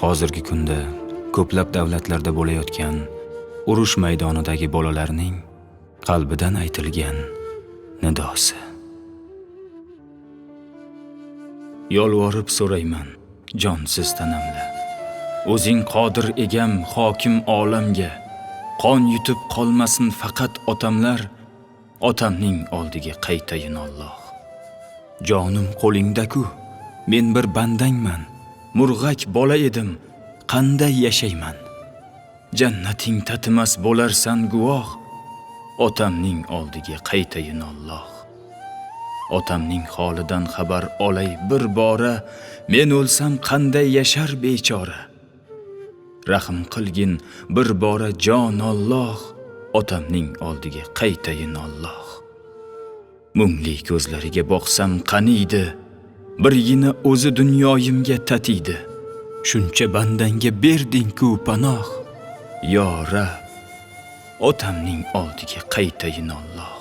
Hozirgi kunda ko'plab davlatlarda bo'layotgan urush maydonidagi bolalarning qalbidan aytilgan nidosi. Yolvorib so'rayman, jonsiz tanamla. O'zing qodir egam, hokim olamga. Qon yutib qolmasin faqat otamlar, otamning oldiga qaytayin Alloh. Jonim qo'lingda-ku, men bir bandangman. Murg'ak bola edim, qanday yashayman? Jannating tatimas bo'larsan guvoh, otamning oldiga qaytayin Alloh. Otamning holidan xabar olay bir bora, men o'lsam qanday yashar bechora? Rahim qilgin bir bora jon Alloh, otamning oldiga qaytayin Alloh. Mungli ko'zlariga boqsam qaniydi, birgina o'zi dunyoyimga tatiydi. Shuncha bandanga berding-ku panoh, yo Rab, otamning oldiga qaytayin Alloh.